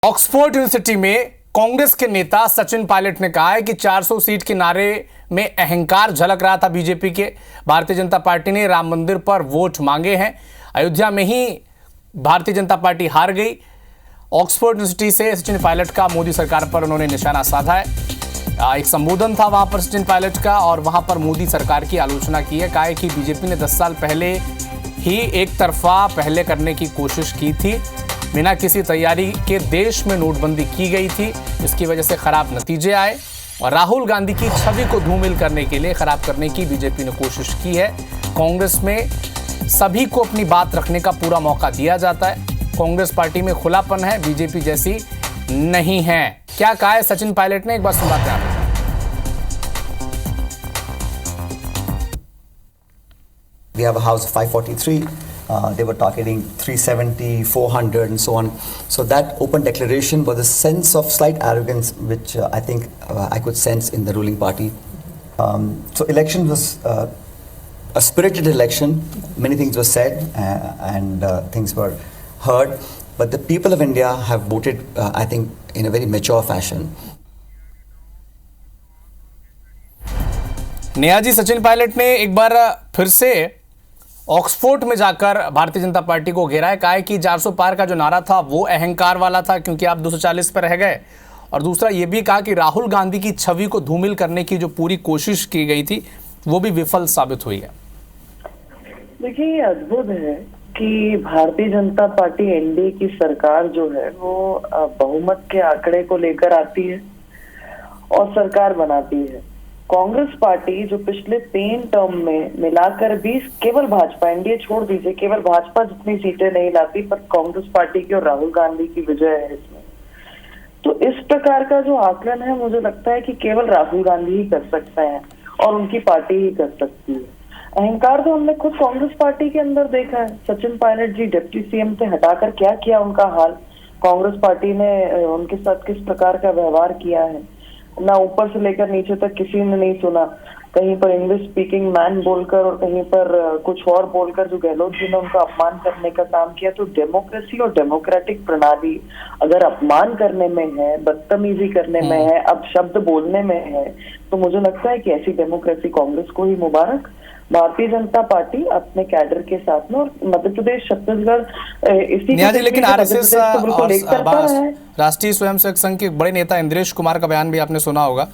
Oxford university में कांग्रेस के नेता सचिन पायलट ने कहा है कि 400 सीट के नारे में अहंकार झलक रहा था बीजेपी के। भारतीय जनता पार्टी ने राम मंदिर पर वोट मांगे हैं। अयोध्या में ही भारतीय जनता पार्टी हार गई। ऑक्सफोर्ड यूनिवर्सिटी से सचिन पायलट का मोदी सरकार पर उन्होंने निशाना साधा है। एक संबोधन था वहां पर सचिन पायलट का और वहां पर मोदी सरकार की आलोचना की है। कहा है कि बीजेपी ने 10 साल पहले ही एक तरफा पहले करने की कोशिश की थी, बिना किसी तैयारी के देश में नोटबंदी की गई थी, इसकी वजह से खराब नतीजे आए और राहुल गांधी की छवि को धूमिल करने के लिए खराब करने की बीजेपी ने कोशिश की है। कांग्रेस में सभी को अपनी बात रखने का पूरा मौका दिया जाता है। कांग्रेस पार्टी में खुलापन है, बीजेपी जैसी नहीं है। क्या कहा है सचिन पायलट ने, एक बार सुनाते हैं आपको। We have a house of 543. They were targeting 370, 400 and so on. So that open declaration was a sense of slight arrogance which I think I could sense in the ruling party. So election was a spirited election. Many things were said and things were heard. But the people of India have voted, I think, in a very mature fashion. Neha ji, Sachin Pilot ने एक बार फिर से Oxford में जाकर Bharatiya Janata party को घेरा है। कहा है कि 400 पार का जो नारा था वो अहंकार वाला था क्योंकि आप 240 पर रह गए। और दूसरा ये भी कहा कि राहुल गांधी की छवि को धूमिल करने की जो पूरी कोशिश की गई थी वो भी विफल साबित हुई है। देखिए, ये अद्भुत है कि भारतीय जनता पार्टी एनडीए की सरकार जो है वो बहुमत के आंकड़े को लेकर आती है और सरकार बनाती है। कांग्रेस पार्टी जो पिछले 3 टर्म में मिलाकर 20 केवल भाजपा, एनडीए छोड़ दीजिए, केवल भाजपा जितनी सीटें नहीं लाती, पर कांग्रेस पार्टी की और राहुल गांधी की विजय है इसमें। तो इस प्रकार का जो आकलन है, मुझे लगता है कि केवल राहुल गांधी ही कर सकते हैं और उनकी पार्टी ही कर सकती है। अहंकार तो हमने खुद कांग्रेस पार्टी के अंदर देखा है। सचिन पायलट जी डिप्टी सीएम से हटाकर क्या किया उनका हाल, कांग्रेस पार्टी ने उनके साथ किस प्रकार का व्यवहार किया है, ना ऊपर से लेकर नीचे तक किसी ने नहीं सुना। कहीं पर इंग्लिश स्पीकिंग मैन बोलकर और कहीं पर कुछ और बोलकर जो गहलोत जी ने उनका अपमान करने का काम किया। तो डेमोक्रेसी और डेमोक्रेटिक प्रणाली अगर अपमान करने में है, बदतमीजी करने में है, अब शब्द बोलने में है, तो मुझे लगता है कि ऐसी डेमोक्रेसी कांग्रेस को ही मुबारक। भारतीय जनता पार्टी अपने कैडर के साथ में और मध्य प्रदेश, छत्तीसगढ़ इसी लेकिन आरएसएस राष्ट्रीय स्वयंसेवक संघ के बड़े नेता इंद्रेश कुमार का बयान भी आपने सुना होगा।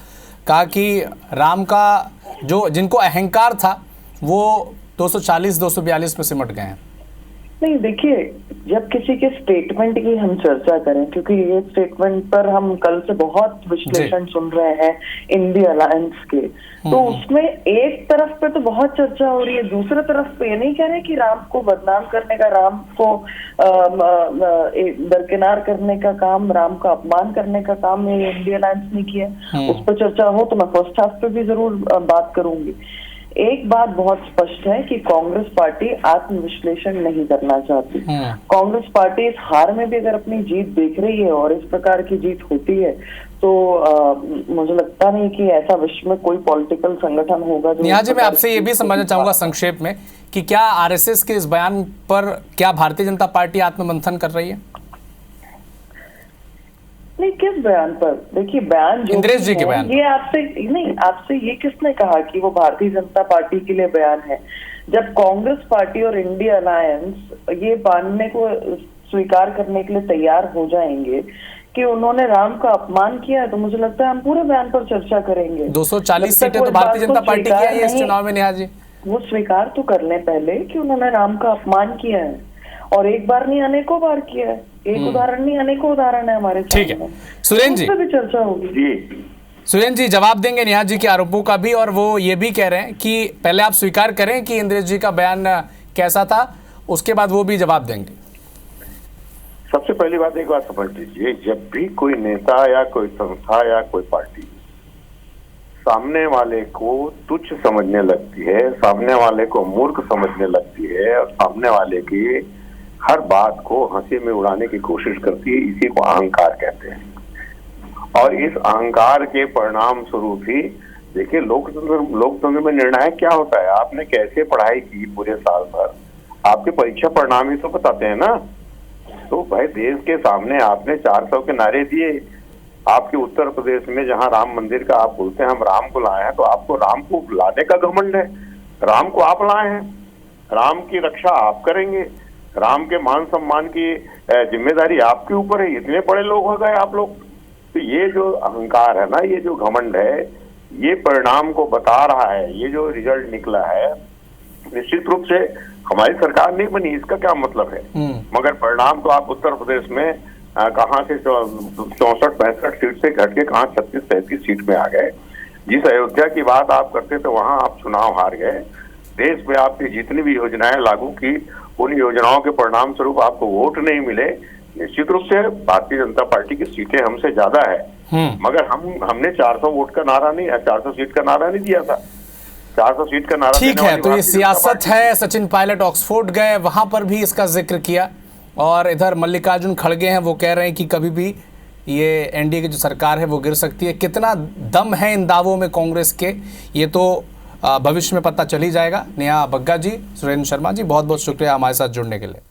कहा कि राम का जो जिनको अहंकार था वो 240 242 में सिमट गए हैं। नहीं, देखिए, जब किसी के स्टेटमेंट की हम चर्चा करें, क्योंकि ये स्टेटमेंट पर हम कल से बहुत विश्लेषण सुन रहे हैं इंडिया अलायंस के, तो उसमें एक तरफ पे तो बहुत चर्चा हो रही है, दूसरे तरफ पे ये नहीं कह रहे कि राम को बदनाम करने का, राम को दरकिनार करने का काम, राम का अपमान करने का काम ये इंडिया अलायंस ने किया। उस पर चर्चा हो तो मैं फर्स्ट हाफ पे भी जरूर बात करूंगी। एक बात बहुत स्पष्ट है कि कांग्रेस पार्टी आत्मविश्लेषण नहीं करना चाहती। कांग्रेस पार्टी इस हार में भी अगर अपनी जीत देख रही है और इस प्रकार की जीत होती है तो मुझे लगता नहीं कि ऐसा विश्व में कोई पॉलिटिकल संगठन होगा जो। नेहा जी, मैं आपसे ये भी समझना चाहूंगा संक्षेप में कि क्या आरएसएस के इस बयान पर क्या भारतीय जनता पार्टी आत्ममंथन कर रही है? नहीं, किस बयान पर? देखिए, बयान जो इंद्रेश जी के बयान, ये आपसे ये किसने कहा कि वो भारतीय जनता पार्टी के लिए बयान है? जब कांग्रेस पार्टी और इंडिया अलायंस ये मानने को स्वीकार करने के लिए तैयार हो जाएंगे कि उन्होंने राम का अपमान किया है, तो मुझे लगता है हम पूरे बयान पर चर्चा करेंगे। 240 सीटें तो भारतीय जनता पार्टी की है इस चुनाव में। नेहा जी, वो स्वीकार तो कर लें पहले कि उन्होंने राम का अपमान किया है, और एक बार नहीं अनेकों बार किया है। एक उदाहरण नहीं, अनेकों उदाहरण है हमारे सामने। ठीक है, सुरेंद्र जी भी चर्चा होगी। सुरेंद्र जी जवाब देंगे नेहा जी के आरोपों का भी, और वो ये भी कह रहे हैं कि पहले आप स्वीकार करें कि इंद्रेश जी का बयान कैसा था, उसके बाद वो भी जवाब देंगे। सबसे पहली बात, एक बात समझ लीजिए, जब भी कोई नेता या कोई संस्था या कोई पार्टी सामने वाले को तुच्छ समझने लगती है, सामने वाले को मूर्ख समझने लगती है और सामने वाले की हर बात को हंसी में उड़ाने की कोशिश करती है, इसी को अहंकार कहते हैं। और इस अहंकार के परिणाम स्वरूप ही देखिए लोकतंत्र में निर्णायक क्या होता है, आपने कैसे पढ़ाई की पूरे साल भर, आपके परीक्षा परिणाम ही तो बताते हैं ना। तो भाई देश के सामने आपने 400 के नारे दिए। आपके उत्तर प्रदेश में जहां राम मंदिर का आप बोलते हैं हम राम को लाए हैं, तो आपको राम को लाने का घमंड है। राम को आप लाए हैं, राम की रक्षा आप करेंगे, राम के मान सम्मान की जिम्मेदारी आपके ऊपर है। इतने बड़े लोग हो गए आप लोग। तो ये जो अहंकार है ना, ये जो घमंड है, ये परिणाम को बता रहा है। ये जो रिजल्ट निकला है, निश्चित रूप से हमारी सरकार नहीं बनी, इसका क्या मतलब है, मगर परिणाम तो आप उत्तर प्रदेश में कहां से 64-65 सीट से घट के कहां 36-37 सीट में आ गए। जिस अयोध्या की बात आप करते थे वहां आप चुनाव हार गए। देश में आपकी जितनी भी योजनाएं लागू की, उन योजनाओं के परिणाम स्वरूप आपको वोट नहीं मिले। निश्चित रूप से भारतीय जनता पार्टी की सीटें हमसे ज्यादा है, मगर हमने 400 वोट का नारा नहीं, 400 सीट का नारा नहीं दिया था। 400 सीट का नारा ठीक है, तो ये सियासत है। सचिन पायलट ऑक्सफोर्ड गए, वहां पर भी इसका जिक्र किया, और इधर मल्लिकार्जुन खड़गे हैं, वो कह रहे हैं कि कभी भी ये एनडीए की जो सरकार है वो गिर सकती है। कितना दम है इन दावों में कांग्रेस के, ये तो भविष्य में पता चल ही जाएगा। नेहा बग्गा जी, सुरेंद्र शर्मा जी, बहुत बहुत शुक्रिया हमारे साथ जुड़ने के लिए।